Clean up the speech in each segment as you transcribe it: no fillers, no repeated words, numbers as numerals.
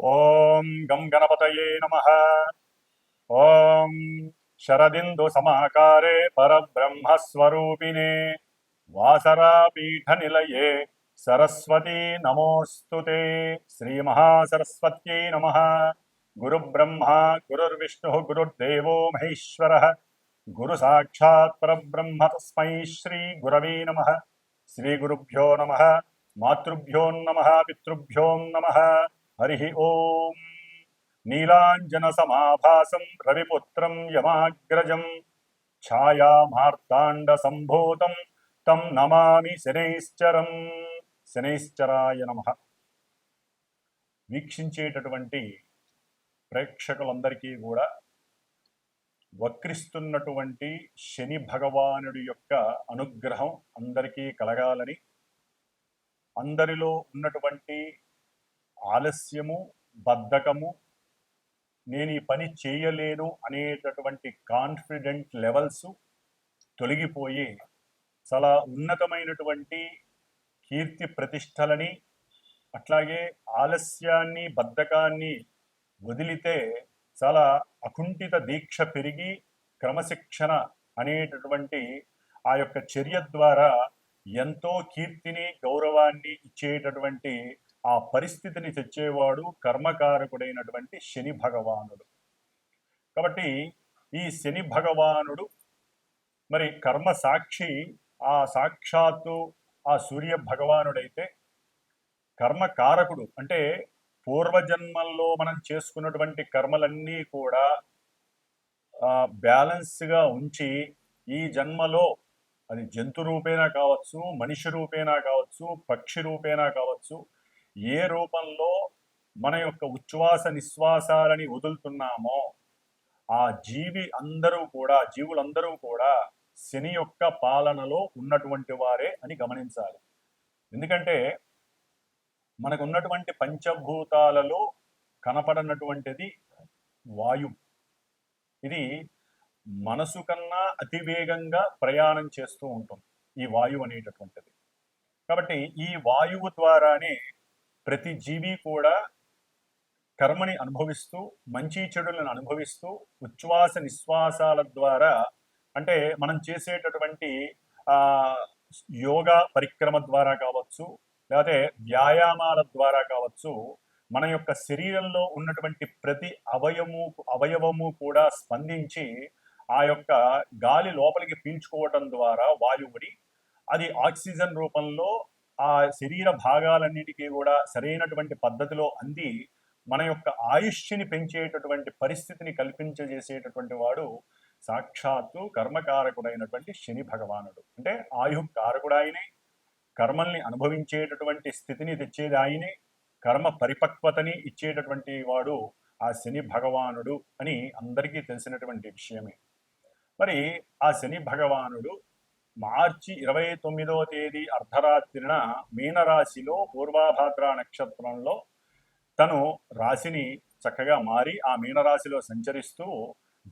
ఓం గం గణపతయే నమః. ఓం శరదిందు సమాకారే పరబ్రహ్మస్వరూపిణే వాసరాపీఠ నిలయే సరస్వతీ నమోస్తుతే. శ్రీ మహాసరస్వత్యై నమః. గురు బ్రహ్మ గురుర్విష్ణు గురుర్దేవో మహేశ్వరః. గురు సాక్షాత్ పరబ్రహ్మ తస్మై శ్రీ గురవే నమః. శ్రీ గురుభ్యో నమః. మాతృభ్యో నమః. పితృభ్యో నమః. హరి ఓం. నీలాంజన సమాభాసం రవిపుత్రం యమాగ్రజం ఛాయామార్తాండ సంభూతం తం నమామి శనైశ్చరం. శనైశ్చరాయ నమః. వీక్షించేటటువంటి ప్రేక్షకులందరికీ కూడా వక్రిస్తున్నటువంటి శని భగవానుడి యొక్క అనుగ్రహం అందరికీ కలగాలని, అందరిలో ఉన్నటువంటి ఆలస్యము, బద్ధకము, నేను ఈ పని చేయలేను అనేటటువంటి కాన్ఫిడెంట్ లెవెల్స్ తొలగిపోయి చాలా ఉన్నతమైనటువంటి కీర్తి ప్రతిష్టలని, అట్లాగే ఆలస్యాన్ని, బద్ధకాన్ని వదిలితే చాలా అకుంఠిత దీక్ష పెరిగి క్రమశిక్షణ అనేటటువంటి ఆ యొక్క చర్య ద్వారా ఎంతో కీర్తిని, గౌరవాన్ని ఇచ్చేటటువంటి ఆ పరిస్థితిని తెచ్చేవాడు కర్మకారకుడైనటువంటి శని భగవానుడు. కాబట్టి ఈ శని భగవానుడు మరి కర్మ సాక్షి, ఆ సాక్షాత్తు ఆ సూర్య భగవానుడైతే కర్మకారకుడు అంటే పూర్వజన్మల్లో మనం చేసుకున్నటువంటి కర్మలన్నీ కూడా బ్యాలెన్స్గా ఉంచి ఈ జన్మలో అది జంతు రూపేనా కావచ్చు, మనిషి రూపేనా కావచ్చు, పక్షి రూపేనా కావచ్చు, ఏ రూపంలో మన యొక్క ఉచ్ఛ్వాస నిశ్వాసాలని వదులుతున్నామో ఆ జీవులందరూ కూడా శని యొక్క పాలనలో ఉన్నటువంటి వారే అని గమనించాలి. ఎందుకంటే మనకు ఉన్నటువంటి పంచభూతాలలో కనపడనటువంటిది వాయు. ఇది మనసు కన్నా అతివేగంగా ప్రయాణం చేస్తూ ఉంటుంది ఈ వాయువు అనేటటువంటిది. కాబట్టి ఈ వాయువు ద్వారానే ప్రతి జీవి కూడా కర్మని అనుభవిస్తూ, మంచి చెడులను అనుభవిస్తూ, ఉచ్ఛ్వాస నిశ్వాసాల ద్వారా అంటే మనం చేసేటటువంటి యోగా పరిక్రమ ద్వారా కావచ్చు, లేకపోతే వ్యాయామాల ద్వారా కావచ్చు, మన యొక్క శరీరంలో ఉన్నటువంటి ప్రతి అవయవము కూడా స్పందించి ఆ యొక్క గాలి లోపలికి పీల్చుకోవటం ద్వారా వాయువుని అది ఆక్సిజన్ రూపంలో ఆ శరీర భాగాలన్నిటికీ కూడా సరైనటువంటి పద్ధతిలో అంది మన యొక్క ఆయుష్ని పెంచేటటువంటి పరిస్థితిని కల్పించజేసేటటువంటి వాడు సాక్షాత్తు కర్మకారకుడైనటువంటి శని భగవానుడు. అంటే ఆయుకారకుడు ఆయనే, కర్మల్ని అనుభవించేటటువంటి స్థితిని తెచ్చేది ఆయనే, కర్మ పరిపక్వతని ఇచ్చేటటువంటి వాడు ఆ శని భగవానుడు అని అందరికీ తెలిసినటువంటి విషయమే. మరి ఆ శని భగవానుడు మార్చి 29వ తేదీ అర్ధరాత్రిన మీనరాశిలో పూర్వాభాద్ర నక్షత్రంలో తను రాశిని చక్కగా మారి ఆ మీనరాశిలో సంచరిస్తూ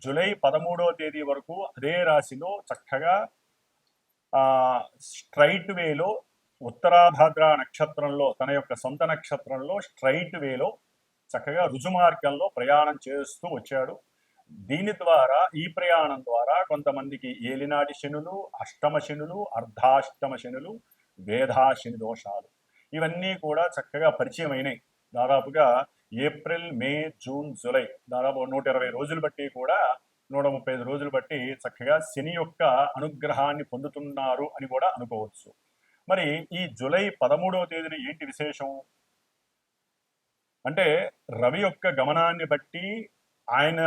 జూలై 13వ తేదీ వరకు అదే రాశిలో చక్కగా స్ట్రైట్ వేలో ఉత్తరాభాద్ర నక్షత్రంలో తన యొక్క సొంత నక్షత్రంలో స్ట్రైట్ వేలో చక్కగా రుజుమార్గంలో ప్రయాణం చేస్తూ వచ్చాడు. దీని ద్వారా, ఈ ప్రయాణం ద్వారా కొంతమందికి ఏలినాటి శనులు, అష్టమ శనులు, అర్ధాష్టమ శనులు, వేధాశని దోషాలు ఇవన్నీ కూడా చక్కగా పరిచయం అయినాయి. దాదాపుగా ఏప్రిల్, మే, జూన్, జూలై దాదాపు 120 రోజులు బట్టి కూడా 135 రోజులు బట్టి చక్కగా శని యొక్క అనుగ్రహాన్ని పొందుతున్నారు అని కూడా అనుకోవచ్చు. మరి ఈ జూలై 13వ తేదీన ఏంటి విశేషం అంటే రవి యొక్క గమనాన్ని బట్టి ఆయన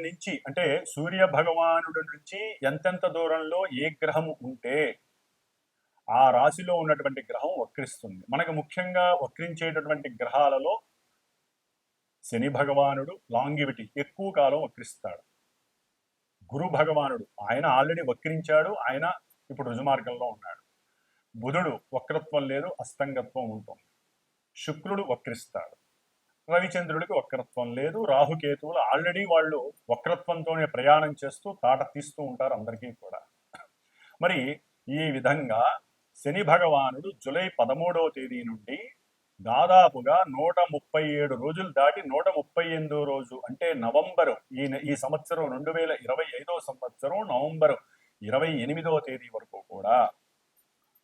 నుంచి అంటే సూర్య భగవానుడి నుంచి ఎంతెంత దూరంలో ఏ గ్రహము ఉంటే ఆ రాశిలో ఉన్నటువంటి గ్రహం వక్రిస్తుంది. మనకు ముఖ్యంగా వక్రించేటటువంటి గ్రహాలలో శని భగవానుడు లాంగివిటీ ఎక్కువ కాలం వక్రిస్తాడు. గురు భగవానుడు ఆయన ఆల్రెడీ వక్రించాడు, ఆయన ఇప్పుడు రుజుమార్గంలో ఉన్నాడు. బుధుడు వక్రత్వం లేదు, అస్తంగత్వం ఉంటుంది. శుక్రుడు వక్రిస్తాడు. రవిచంద్రుడికి వక్రత్వం లేదు. రాహుకేతువులు ఆల్రెడీ వాళ్ళు వక్రత్వంతోనే ప్రయాణం చేస్తూ తాట తీస్తూ ఉంటారు అందరికీ కూడా. మరి ఈ విధంగా శని భగవానుడు జూలై 13వ తేదీ నుండి దాదాపుగా 137 రోజులు దాటి 138 రోజు అంటే నవంబరు ఈ సంవత్సరం 2025 సంవత్సరం నవంబరు 28వ తేదీ వరకు కూడా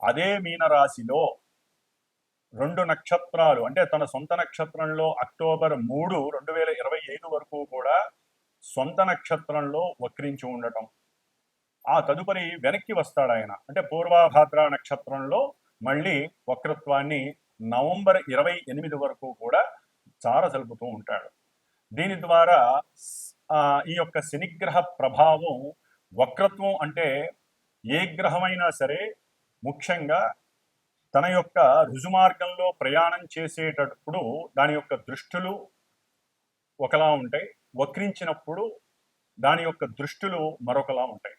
అదే మీనరాశిలో 2 నక్షత్రాలు అంటే తన సొంత నక్షత్రంలో అక్టోబర్ 3, 2025 వరకు కూడా సొంత నక్షత్రంలో వక్రించి ఉండటం, ఆ తదుపరి వెనక్కి వస్తాడు ఆయన అంటే పూర్వాభాద్ర నక్షత్రంలో మళ్ళీ వక్రత్వాన్ని నవంబర్ 28 వరకు కూడా చారసలుపుతూ ఉంటాడు. దీని ద్వారా ఈ యొక్క శనిగ్రహ ప్రభావం వక్రత్వం అంటే ఏ గ్రహమైనా సరే ముఖ్యంగా తన యొక్క రుజుమార్గంలో ప్రయాణం చేసేటప్పుడు దాని యొక్క దృష్టులు ఒకలా ఉంటాయి, వక్రించినప్పుడు దాని యొక్క దృష్టులు మరొకలా ఉంటాయి.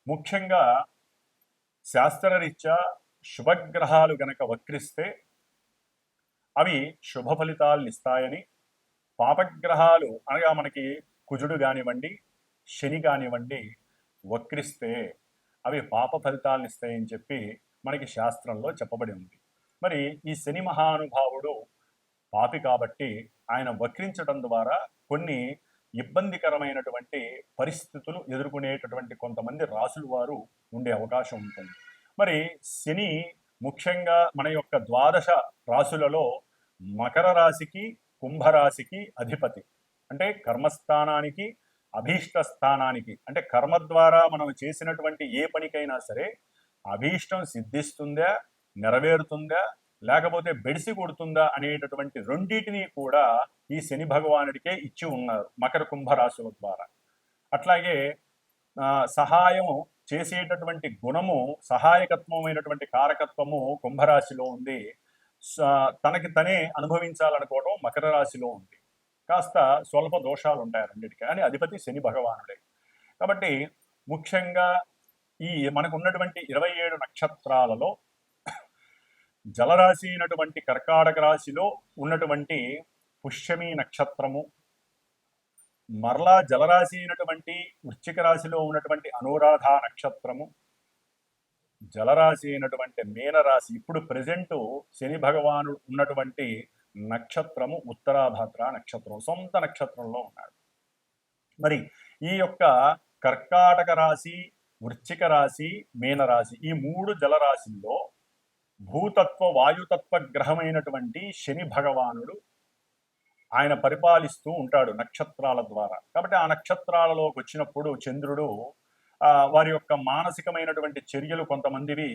ముఖ్యంగా శాస్త్రరీత్యా శుభగ్రహాలు గనక వక్రిస్తే అవి శుభ ఫలితాలను ఇస్తాయని, పాపగ్రహాలు అనగా మనకి కుజుడు కానివ్వండి శని కానివ్వండి వక్రిస్తే అవి పాప ఫలితాలను ఇస్తాయని చెప్పి మనకి శాస్త్రంలో చెప్పబడి ఉంది. మరి ఈ శని మహానుభావుడు పాపి కాబట్టి ఆయన వక్రించడం ద్వారా కొన్ని ఇబ్బందికరమైనటువంటి పరిస్థితులు ఎదుర్కొనేటటువంటి కొంతమంది రాసుల వారు ఉండే అవకాశం ఉంటుంది. మరి శని ముఖ్యంగా మన యొక్క ద్వాదశ రాశులలో మకర రాశికి కుంభరాశికి అధిపతి, అంటే కర్మస్థానానికి అభీష్ట స్థానానికి, అంటే కర్మ ద్వారా మనం చేసినటువంటి ఏ పనికైనా సరే అభీష్టం సిద్ధిస్తుందా, నెరవేరుతుందా, లేకపోతే బెడిసి కొడుతుందా అనేటటువంటి రెండింటినీ కూడా ఈ శని భగవానుడికే ఇచ్చి ఉన్నారు మకర కుంభరాశుల ద్వారా. అట్లాగే సహాయం చేసేటటువంటి గుణము, సహాయకత్వమైనటువంటి కారకత్వము కుంభరాశిలో ఉంది, తనకి తనే అనుభవించాలనుకోవడం మకర రాశిలో ఉంది. కాస్త స్వల్ప దోషాలు ఉంటాయి రెండింటికి, అని అధిపతి శని భగవానుడే. కాబట్టి ముఖ్యంగా ఈ మనకు ఉన్నటువంటి 27 నక్షత్రాలలో జలరాశి అయినటువంటి కర్కాటక రాశిలో ఉన్నటువంటి పుష్యమి నక్షత్రము, మరలా జలరాశి అయినటువంటి వృశ్చిక రాశిలో ఉన్నటువంటి అనురాధ నక్షత్రము, జలరాశి అయినటువంటి మీనరాశి, ఇప్పుడు ప్రజెంట్ శని భగవానుడు ఉన్నటువంటి నక్షత్రము ఉత్తరాభద్ర నక్షత్రం, సొంత నక్షత్రంలో ఉన్నాడు. మరి ఈ యొక్క కర్కాటక రాశి, వృశ్చిక రాశి, మీనరాశి ఈ 3 జలరాశుల్లో భూతత్వ వాయుతత్వ గ్రహమైనటువంటి శని భగవానుడు ఆయన పరిపాలిస్తూ ఉంటాడు నక్షత్రాల ద్వారా. కాబట్టి ఆ నక్షత్రాలలోకి వచ్చినప్పుడు చంద్రుడు వారి యొక్క మానసికమైనటువంటి చర్యలు కొంతమందివి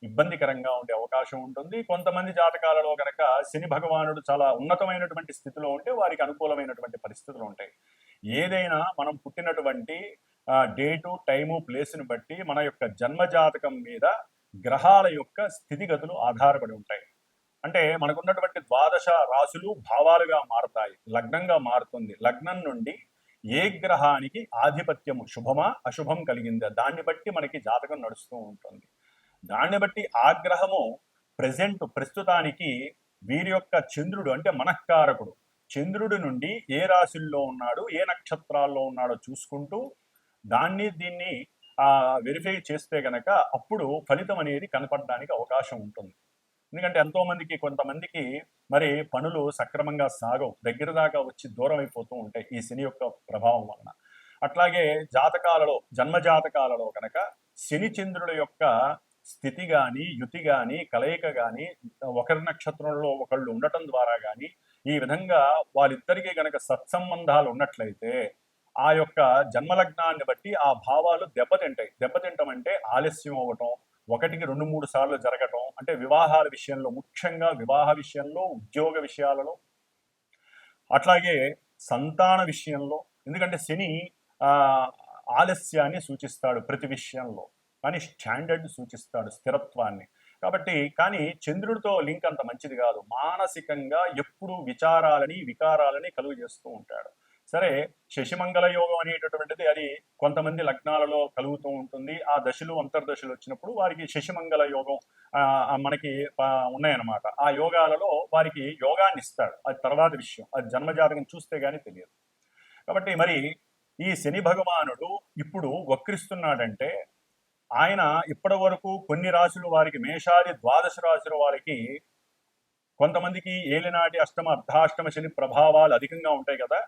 ఇబ్బందికరంగా ఉండే అవకాశం ఉంటుంది. కొంతమంది జాతకాలలో కనుక శని భగవానుడు చాలా ఉన్నతమైనటువంటి స్థితిలో ఉంటే వారికి అనుకూలమైనటువంటి పరిస్థితులు ఉంటాయి. ఏదైనా మనం పుట్టినటువంటి డేటు, టైము, ప్లేస్ని బట్టి మన యొక్క జన్మజాతకం మీద గ్రహాల యొక్క స్థితిగతులు ఆధారపడి ఉంటాయి. అంటే మనకున్నటువంటి ద్వాదశ రాశులు భావాలుగా మారుతాయి, లగ్నంగా మారుతుంది. లగ్నం నుండి ఏ గ్రహానికి ఆధిపత్యము శుభమా అశుభం కలిగిందా దాన్ని బట్టి మనకి జాతకం నడుస్తూ ఉంటుంది. దాన్ని బట్టి ఆ గ్రహము ప్రస్తుతానికి వీరి యొక్క చంద్రుడు అంటే మనఃకారకుడు, చంద్రుడి నుండి ఏ రాశుల్లో ఉన్నాడు, ఏ నక్షత్రాల్లో ఉన్నాడో చూసుకుంటూ దీన్ని వెరిఫై చేస్తే గనక అప్పుడు ఫలితం అనేది కనపడడానికి అవకాశం ఉంటుంది. ఎందుకంటే కొంతమందికి మరి పనులు సక్రమంగా సాగవు, దగ్గర దాకా వచ్చి దూరం అయిపోతూ ఉంటాయి ఈ శని యొక్క ప్రభావం వలన. అట్లాగే జాతకాలలో, జన్మజాతకాలలో కనుక శని చంద్రుల యొక్క స్థితి కానీ, యుతి కానీ, కలయిక కానీ, ఒకరి నక్షత్రంలో ఒకళ్ళు ఉండటం ద్వారా కానీ ఈ విధంగా వాళ్ళిద్దరికీ గనక సత్సంబంధాలు ఉన్నట్లయితే ఆ యొక్క జన్మలగ్నాన్ని బట్టి ఆ భావాలు దెబ్బతింటాయి. దెబ్బతింటం అంటే ఆలస్యం అవ్వటం, 1-2-3 సార్లు జరగటం, అంటే వివాహాల విషయంలో, ముఖ్యంగా వివాహ విషయంలో, ఉద్యోగ విషయాలలో, అట్లాగే సంతాన విషయంలో. ఎందుకంటే శని ఆలస్యాన్ని సూచిస్తాడు ప్రతి విషయంలో, కానీ స్టాండర్డ్ సూచిస్తాడు, స్థిరత్వాన్ని. కాబట్టి కానీ చంద్రుడితో లింక్ అంత మంచిది కాదు. మానసికంగా ఎప్పుడు వికారాలని కలుగు చేస్తూ ఉంటాడు. సరే, శశిమంగళ యోగం అనేటటువంటిది అది కొంతమంది లగ్నాలలో కలుగుతూ ఉంటుంది. ఆ దశలు అంతర్దశలు వచ్చినప్పుడు వారికి శశిమంగళ యోగం మనకి ఉన్నాయన్నమాట. ఆ యోగాలలో వారికి యోగాన్ని ఇస్తాడు, అది తర్వాత విషయం, అది జన్మజాతకం చూస్తే గానీ తెలియదు. కాబట్టి మరి ఈ శని భగవానుడు ఇప్పుడు వక్రిస్తున్నాడంటే ఆయన ఇప్పటి వరకు కొన్ని రాశులు వారికి, మేషాది ద్వాదశ రాశుల వారికి కొంతమందికి ఏలినాటి అష్టమ అర్ధాష్టమ శని ప్రభావాలు అధికంగా ఉంటాయి కదా,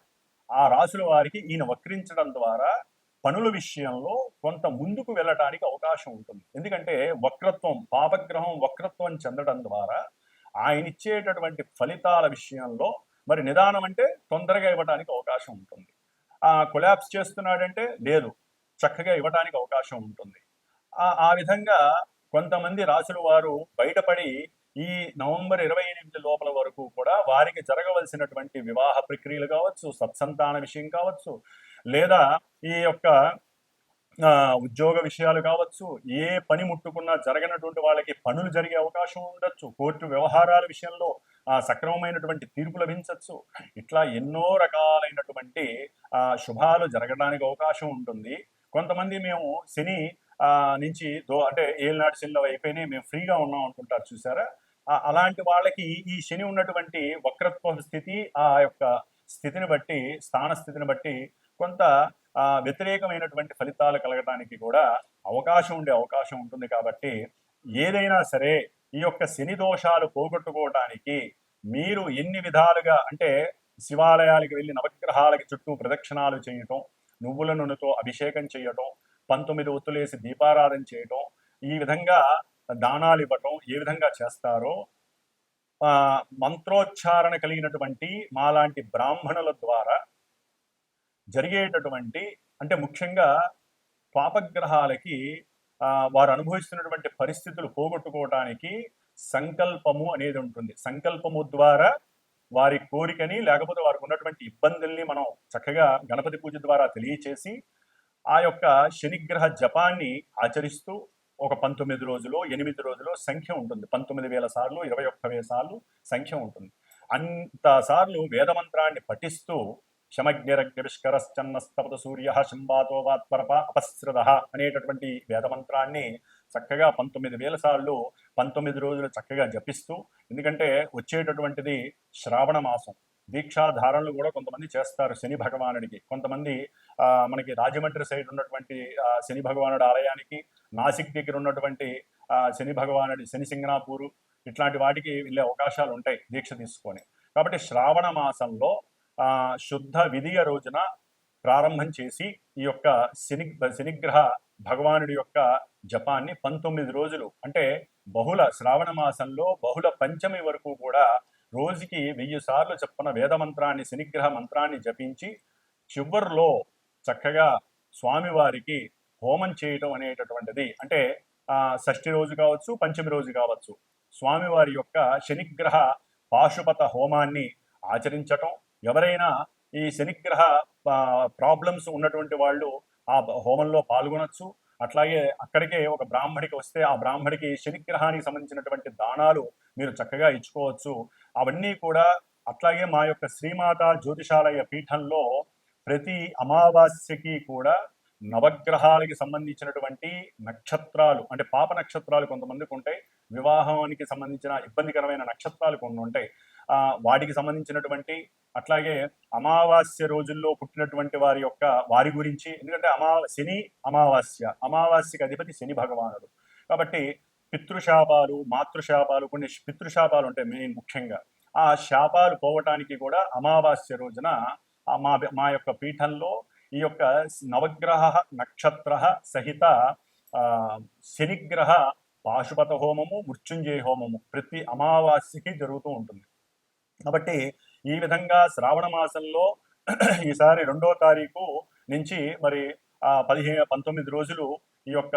ఆ రాసుల వారికి ఈయన వక్రించడం ద్వారా పనుల విషయంలో కొంత ముందుకు వెళ్ళటానికి అవకాశం ఉంటుంది. ఎందుకంటే వక్రత్వం, పాపగ్రహం వక్రత్వం చెందడం ద్వారా ఆయన ఇచ్చేటటువంటి ఫలితాల విషయంలో మరి నిదానం అంటే తొందరగా ఇవ్వడానికి అవకాశం ఉంటుంది. కొలాప్స్ చేస్తున్నాడంటే లేదు, చక్కగా ఇవ్వడానికి అవకాశం ఉంటుంది. ఆ విధంగా కొంతమంది రాసుల వారు బయటపడి ఈ నవంబర్ 28 లోపల వరకు కూడా వారికి జరగవలసినటువంటి వివాహ ప్రక్రియలు కావచ్చు, సత్సంతాన విషయం కావచ్చు, లేదా ఈ యొక్క ఉద్యోగ విషయాలు కావచ్చు, ఏ పని ముట్టుకున్నా జరగనటువంటి వాళ్ళకి పనులు జరిగే అవకాశం ఉండొచ్చు, కోర్టు వ్యవహారాల విషయంలో సక్రమమైనటువంటి తీర్పు లభించవచ్చు. ఇట్లా ఎన్నో రకాలైనటువంటి శుభాలు జరగడానికి అవకాశం ఉంటుంది. కొంతమంది మేము శని నుంచి అంటే ఏళ్ళనాటి శనిలో అయిపోయినాయి, మేము ఫ్రీగా ఉన్నాం అనుకుంటారు చూసారా, అలాంటి వాళ్ళకి ఈ శని ఉన్నటువంటి వక్రత్వ స్థితి, ఆ యొక్క స్థితిని బట్టి, స్థాన స్థితిని బట్టి కొంత వ్యతిరేకమైనటువంటి ఫలితాలు కలగడానికి కూడా ఉండే అవకాశం ఉంటుంది. కాబట్టి ఏదైనా సరే ఈ యొక్క శని దోషాలు పోగొట్టుకోవడానికి మీరు ఎన్ని విధాలుగా అంటే శివాలయాలకు వెళ్ళి నవగ్రహాలకి చుట్టూ ప్రదక్షిణాలు చేయటం, నువ్వుల నూనెతో అభిషేకం చేయటం, 19 ఒత్తులేసి దీపారాధన చేయటం, ఈ విధంగా దానాలు ఇవ్వటం ఏ విధంగా చేస్తారో మంత్రోచ్చారణ కలిగినటువంటి మాలాంటి బ్రాహ్మణుల ద్వారా జరిగేటటువంటి అంటే ముఖ్యంగా పాపగ్రహాలకి వారు అనుభవిస్తున్నటువంటి పరిస్థితులు పోగొట్టుకోవటానికి సంకల్పము అనేది ఉంటుంది. సంకల్పము ద్వారా వారి కోరికని లేకపోతే వారికి ఉన్నటువంటి ఇబ్బందుల్ని మనం చక్కగా గణపతి పూజ ద్వారా తెలియచేసి ఆ యొక్క శనిగ్రహ జపాన్ని ఆచరిస్తూ ఒక 19 రోజులు 8 రోజులు సంఖ్య ఉంటుంది. 19,000 సార్లు 21,000 సార్లు సంఖ్య ఉంటుంది. అంత సార్లు వేదమంత్రాన్ని పఠిస్తూ శమగ్నిరగ్నిష్కరశ్చన్నస్తపత సూర్య శంబాతో వాత్పరప అపస్రద అనేటటువంటి వేదమంత్రాన్ని చక్కగా 19,000 సార్లు 19 రోజులు చక్కగా జపిస్తూ, ఎందుకంటే వచ్చేటటువంటిది శ్రావణ మాసం, దీక్షాధారణలు కూడా కొంతమంది చేస్తారు శని భగవానుడికి. కొంతమంది మనకి రాజమండ్రి సైడ్ ఉన్నటువంటి శని భగవానుడి ఆలయానికి, నాసిక్ దగ్గర ఉన్నటువంటి శని భగవానుడి శని సింగనాపూరు ఇట్లాంటి వాటికి వెళ్ళే అవకాశాలు ఉంటాయి దీక్ష తీసుకొని. కాబట్టి శ్రావణ మాసంలో శుద్ధ విధియ రోజున ప్రారంభం చేసి ఈ యొక్క శనిగ్రహ భగవానుడి యొక్క జపాన్ని 19 రోజులు అంటే బహుళ శ్రావణ మాసంలో బహుళ పంచమి వరకు కూడా రోజుకి 1000 సార్లు చెప్పిన వేదమంత్రాన్ని శనిగ్రహ మంత్రాన్ని జపించి చివరిలో చక్కగా స్వామివారికి హోమం చేయటం అనేటటువంటిది, అంటే షష్ఠి రోజు కావచ్చు, పంచమి రోజు కావచ్చు, స్వామివారి యొక్క శనిగ్రహ పాశుపత హోమాన్ని ఆచరించటం. ఎవరైనా ఈ శనిగ్రహ ప్రాబ్లమ్స్ ఉన్నటువంటి వాళ్ళు ఆ హోమంలో పాల్గొనొచ్చు. అట్లాగే అక్కడికే ఒక బ్రాహ్మడికి వస్తే ఆ బ్రాహ్మడికి శనిగ్రహానికి సంబంధించినటువంటి దానాలు మీరు చక్కగా ఇచ్చుకోవచ్చు. అవన్నీ కూడా అట్లాగే మా యొక్క శ్రీమాత జ్యోతిషాలయ పీఠంలో ప్రతి అమావాస్యకి కూడా నవగ్రహాలకి సంబంధించినటువంటి నక్షత్రాలు, అంటే పాప నక్షత్రాలు కొంతమందికి ఉంటాయి, వివాహానికి సంబంధించిన ఇబ్బందికరమైన నక్షత్రాలు కొన్ని ఉంటాయి, వాటికి సంబంధించినటువంటి, అట్లాగే అమావాస్య రోజుల్లో పుట్టినటువంటి వారి గురించి, ఎందుకంటే శని అమావాస్యకి అధిపతి శని భగవానుడు కాబట్టి పితృశాపాలు, మాతృశాపాలు, కొన్ని పితృశాపాలు ఉంటాయి మెయిన్ ముఖ్యంగా. ఆ శాపాలు పోవటానికి కూడా అమావాస్య రోజున మా యొక్క పీఠంలో ఈ యొక్క నవగ్రహ నక్షత్ర సహిత శనిగ్రహ పాశుపత హోమము, మృత్యుంజయ హోమము ప్రతి అమావాస్యకి జరుగుతూ ఉంటుంది. కాబట్టి ఈ విధంగా శ్రావణ మాసంలో ఈసారి 2వ తారీఖు నుంచి మరి 19 రోజులు ఈ యొక్క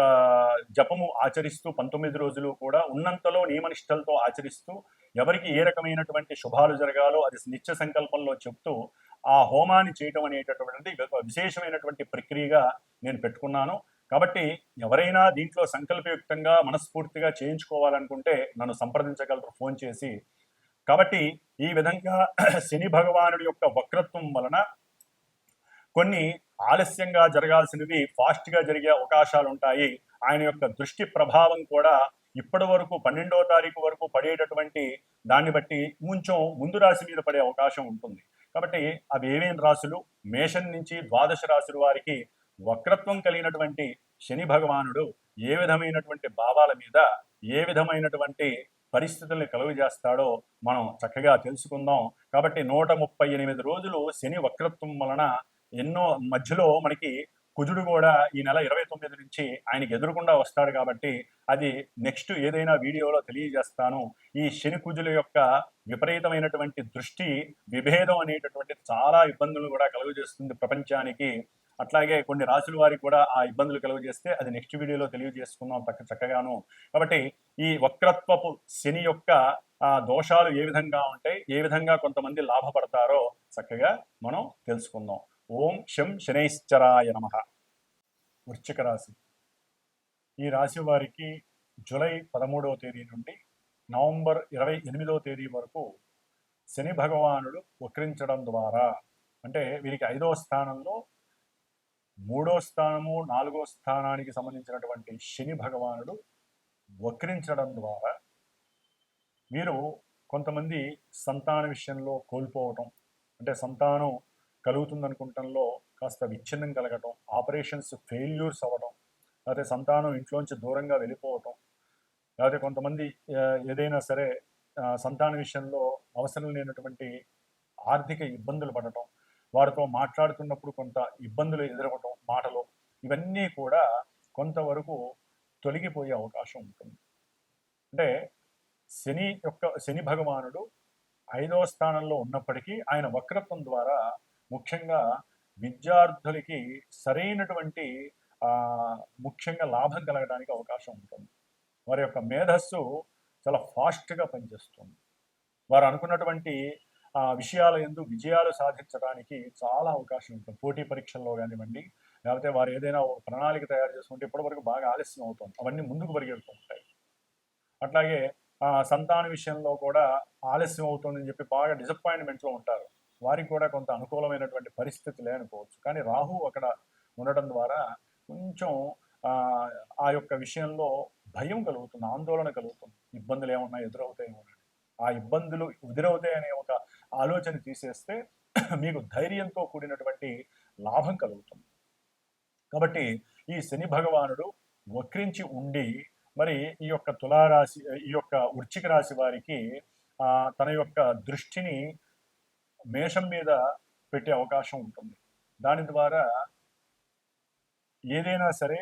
జపము ఆచరిస్తూ 19 రోజులు కూడా ఉన్నంతలో నియమనిష్టలతో ఆచరిస్తూ ఎవరికి ఏ రకమైనటువంటి శుభాలు జరగాలో అది నిత్య సంకల్పంలో చెప్తూ ఆ హోమాన్ని చేయటం అనేటటువంటిది విశేషమైనటువంటి ప్రక్రియగా నేను పెట్టుకున్నాను. కాబట్టి ఎవరైనా దీంట్లో సంకల్పయుక్తంగా మనస్ఫూర్తిగా చేయించుకోవాలనుకుంటే నన్ను సంప్రదించగలరు ఫోన్ చేసి. కాబట్టి ఈ విధంగా శని భగవానుడి యొక్క వక్రత్వం వలన కొన్ని ఆలస్యంగా జరగాల్సినవి ఫాస్ట్గా జరిగే అవకాశాలు ఉంటాయి. ఆయన యొక్క దృష్టి ప్రభావం కూడా ఇప్పటి వరకు 12వ తారీఖు వరకు పడేటటువంటి దాన్ని బట్టి కొంచెం ముందు రాశి మీద పడే అవకాశం ఉంటుంది. కాబట్టి అవి ఏమేమి రాశులు, మేషం నుంచి ద్వాదశ రాశుల వారికి వక్రత్వం కలిగినటువంటి శని భగవానుడు ఏ విధమైనటువంటి భావాల మీద, ఏ విధమైనటువంటి పరిస్థితుల్ని కలుగజేస్తాడో మనం చక్కగా తెలుసుకుందాం. కాబట్టి 138 రోజులు శని వక్రత్వం వలన ఎన్నో మధ్యలో మనకి కుజుడు కూడా ఈ నెల 29 నుంచి ఆయనకి ఎదురుకుండా వస్తాడు. కాబట్టి అది నెక్స్ట్ ఏదైనా వీడియోలో తెలియజేస్తాను. ఈ శని కుజుల యొక్క విపరీతమైనటువంటి దృష్టి విభేదం అనేటటువంటిది చాలా ఇబ్బందులు కూడా కలుగజేస్తుంది ప్రపంచానికి. అట్లాగే కొన్ని రాసుల వారికి కూడా ఆ ఇబ్బందులు కలుగజేస్తే అది నెక్స్ట్ వీడియోలో తెలియజేసుకుందాం చక్కగాను. కాబట్టి ఈ వక్రత్వపు శని యొక్క దోషాలు ఏ విధంగా ఉంటాయి, ఏ విధంగా కొంతమంది లాభపడతారో చక్కగా మనం తెలుసుకుందాం. ఓం శం శనైశ్చరాయ నమః. వృశ్చిక రాశి. ఈ రాశి వారికి జూలై 13వ తేదీ నుండి నవంబర్ 28వ తేదీ వరకు శని భగవానుడు వక్రించడం ద్వారా, అంటే వీరికి 5వ స్థానంలో 3వ స్థానము 4వ స్థానానికి సంబంధించినటువంటి శని భగవానుడు వక్రించడం ద్వారా వీరు కొంతమంది సంతాన విషయంలో కోల్పోవటం, అంటే సంతానం కలుగుతుందనుకుంటంలో కాస్త విచ్ఛిన్నం కలగటం, ఆపరేషన్స్ ఫెయిల్యూర్స్ అవ్వడం, లేకపోతే సంతానం ఇంట్లోంచి దూరంగా వెళ్ళిపోవటం, లేకపోతే కొంతమంది ఏదైనా సరే సంతాన విషయంలో అవసరం లేనటువంటి ఆర్థిక ఇబ్బందులు పడటం, వారితో మాట్లాడుతున్నప్పుడు కొంత ఇబ్బందులు ఎదురవటం మాటలో, ఇవన్నీ కూడా కొంతవరకు తొలగిపోయే అవకాశం ఉంటుంది. అంటే శని భగవానుడు 5వ స్థానంలో ఉన్నప్పటికీ ఆయన వక్రత్వం ద్వారా ముఖ్యంగా విద్యార్థులకి సరైనటువంటి ముఖ్యంగా లాభం కలగడానికి అవకాశం ఉంటుంది. వారి యొక్క మేధస్సు చాలా ఫాస్ట్గా పనిచేస్తుంది. వారు అనుకున్నటువంటి విషయాల యందు విజయాలు సాధించడానికి చాలా అవకాశం ఉంటుంది. పోటీ పరీక్షల్లో కానివ్వండి, లేకపోతే వారు ఏదైనా ఒక ప్రణాళిక తయారు చేసుకుంటే ఇప్పటివరకు బాగా ఆలస్యం అవుతుంది, అవన్నీ ముందుకు పరిగెడుతూ ఉంటాయి. అట్లాగే సంతాన విషయంలో కూడా ఆలస్యం అవుతుందని చెప్పి బాగా డిసప్పాయింట్మెంట్లో ఉంటారు. వారికి కూడా కొంత అనుకూలమైనటువంటి పరిస్థితి లేనుకోవచ్చు. కానీ రాహు అక్కడ ఉండటం ద్వారా కొంచెం ఆ యొక్క విషయంలో భయం కలుగుతుంది, ఆందోళన కలుగుతుంది. ఇబ్బందులు ఏమన్నా ఎదురవుతాయేమో, ఆ ఇబ్బందులు ఎదురవుతాయనే ఒక ఆలోచన తీసేస్తే మీకు ధైర్యంతో కూడినటువంటి లాభం కలుగుతుంది. కాబట్టి ఈ శని భగవానుడు వక్రించి ఉండి మరి ఈ యొక్క తులారాశి, ఈ యొక్క వృశ్చిక రాశి వారికి తన యొక్క దృష్టిని మేషం మీద పెట్టే అవకాశం ఉంటుంది. దాని ద్వారా ఏదైనా సరే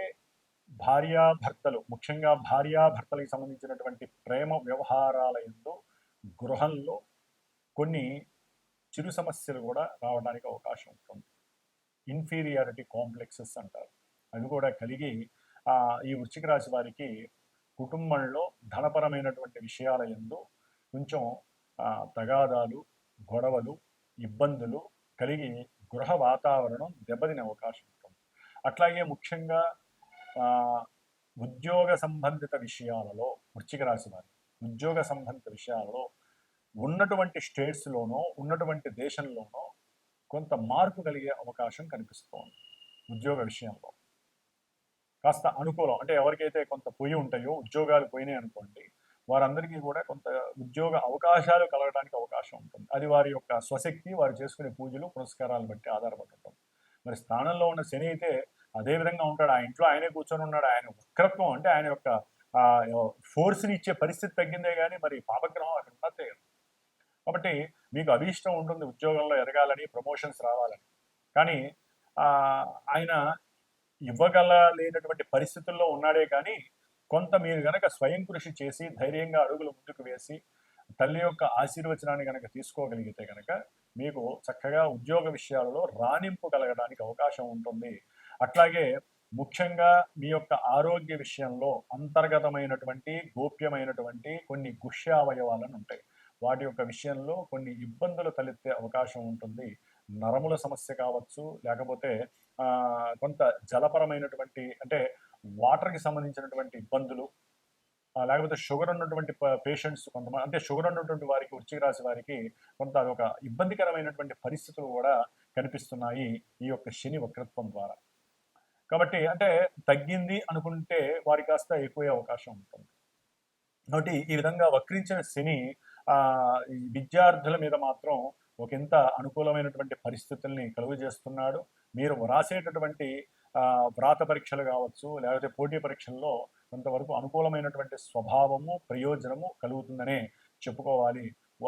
భార్యాభర్తలు, ముఖ్యంగా భార్యాభర్తలకు సంబంధించినటువంటి ప్రేమ వ్యవహారాల యందు గృహంలో కొన్ని చిరు సమస్యలు కూడా రావడానికి అవకాశం ఉంటుంది. ఇన్ఫీరియారిటీ కాంప్లెక్సెస్ అంటారు, అవి కూడా కలిగి ఈ వృశ్చిక రాశి వారికి కుటుంబంలో ధనపరమైనటువంటి విషయాల యందు కొంచెం తగాదాలు, గొడవలు, ఇబ్బందులు కలిగి గృహ వాతావరణం దెబ్బతినే అవకాశం ఉంటుంది. అట్లాగే ముఖ్యంగా ఉద్యోగ సంబంధిత విషయాలలో వృశ్చిక రాశి వారి ఉద్యోగ సంబంధిత విషయాలలో ఉన్నటువంటి స్టేట్స్లోనో ఉన్నటువంటి దేశంలోనో కొంత మార్పు కలిగే అవకాశం కనిపిస్తోంది. ఉద్యోగ విషయంలో కాస్త అనుకూలం, అంటే ఎవరికైతే కొంత పోయి ఉంటాయో, ఉద్యోగాలు పోయినాయి అనుకోండి, వారందరికీ కూడా కొంత ఉద్యోగ అవకాశాలు కలగడానికి అవకాశం ఉంటుంది. అది వారి యొక్క స్వశక్తి, వారు చేసుకునే పూజలు పునస్కారాలు బట్టి ఆధారపడి ఉంటుంది. మరి స్థానంలో ఉన్న శని అయితే అదే విధంగా ఉంటాడు. ఆ ఇంట్లో ఆయనే కూర్చొని ఉన్నాడు. ఆయన వక్రత్వం అంటే ఆయన యొక్క ఫోర్స్ని ఇచ్చే పరిస్థితి తగ్గిందే కానీ మరి పాపగ్రహం అక్కడ ఉన్నదే. కాబట్టి మీకు అభీష్టం ఉంటుంది ఉద్యోగంలో ఎదగాలని, ప్రమోషన్స్ రావాలని. కానీ ఆయన ఇవ్వగలలేనటువంటి పరిస్థితుల్లో ఉన్నాడే కానీ కొంత మీరు గనక స్వయం కృషి చేసి ధైర్యంగా అడుగులు ముందుకు వేసి తల్లి యొక్క ఆశీర్వచనాన్ని కనుక తీసుకోగలిగితే కనుక మీకు చక్కగా ఉద్యోగ విషయాలలో రాణింపు కలగడానికి అవకాశం ఉంటుంది. అట్లాగే ముఖ్యంగా మీ యొక్క ఆరోగ్య విషయంలో అంతర్గతమైనటువంటి గోప్యమైనటువంటి కొన్ని గుహ్యావయవాలను ఉంటాయి. వాటి యొక్క విషయంలో కొన్ని ఇబ్బందులు తలెత్తే అవకాశం ఉంటుంది. నరముల సమస్య కావచ్చు, లేకపోతే కొంత జలపరమైనటువంటి అంటే వాటర్కి సంబంధించినటువంటి ఇబ్బందులు, లేకపోతే షుగర్ ఉన్నటువంటి పేషెంట్స్ కొంతమంది, అంటే షుగర్ ఉన్నటువంటి వారికి, వృశ్చిక రాశి వారికి కొంత అదొక ఇబ్బందికరమైనటువంటి పరిస్థితులు కూడా కనిపిస్తున్నాయి ఈ యొక్క శని వక్రత్వం ద్వారా. కాబట్టి అంటే తగ్గింది అనుకుంటే వారి కాస్త ఎక్కువే అవకాశం ఉంటుంది. కాబట్టి ఈ విధంగా వక్రించిన శని విద్యార్థుల మీద మాత్రం ఒకంత అనుకూలమైనటువంటి పరిస్థితుల్ని కలుగజేస్తున్నాడు. మీరు రాసేటటువంటి వ్రాత పరీక్షలు కావచ్చు, లేకపోతే పోటీ పరీక్షల్లో కొంతవరకు అనుకూలమైనటువంటి స్వభావము ప్రయోజనము కలుగుతుందనే చెప్పుకోవాలి.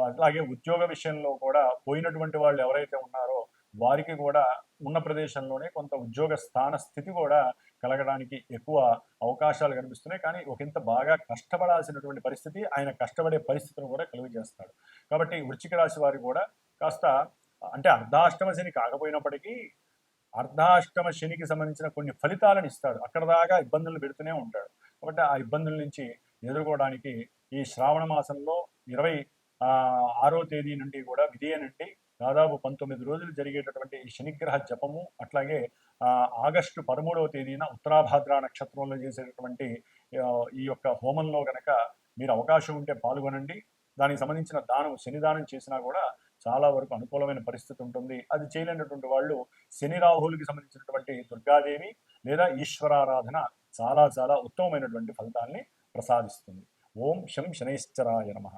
అట్లాగే ఉద్యోగ విషయంలో కూడా పోయినటువంటి వాళ్ళు ఎవరైతే ఉన్నారో వారికి కూడా ఉన్న ప్రదేశంలోనే కొంత ఉద్యోగ స్థాన స్థితి కూడా కలగడానికి ఎక్కువ అవకాశాలు కనిపిస్తున్నాయి. కానీ ఒకంత బాగా కష్టపడాల్సినటువంటి పరిస్థితి, ఆయన కష్టపడే పరిస్థితిని కూడా కలుగజేస్తాడు. కాబట్టి వృశ్చిక రాశి వారు కూడా కాస్త అంటే అర్ధాష్టమ శని కాకపోయినప్పటికీ అర్ధాష్టమ శనికి సంబంధించిన కొన్ని ఫలితాలను ఇస్తాడు. అక్కడ దాకా ఇబ్బందులు పెడుతూనే ఉంటాడు. కాబట్టి ఆ ఇబ్బందుల నుంచి ఎదుర్కోవడానికి ఈ శ్రావణ మాసంలో 26వ తేదీ నుండి కూడా విధియ నుండి దాదాపు 19 రోజులు జరిగేటటువంటి ఈ శనిగ్రహ జపము, అట్లాగే ఆగస్టు 13వ తేదీన ఉత్తరాభాద్ర నక్షత్రంలో చేసేటటువంటి ఈ యొక్క హోమంలో గనక మీరు అవకాశం ఉంటే పాల్గొనండి. దానికి సంబంధించిన దానం, శనిదానం చేసినా కూడా చాలా వరకు అనుకూలమైన పరిస్థితి ఉంటుంది. అది చేయలేనటువంటి వాళ్ళు శని రాహులకి సంబంధించినటువంటి దుర్గాదేవి లేదా ఈశ్వరారాధన చాలా చాలా ఉత్తమమైనటువంటి ఫలితాల్ని ప్రసాదిస్తుంది. ఓం శం శనైశ్చరాయ నమః.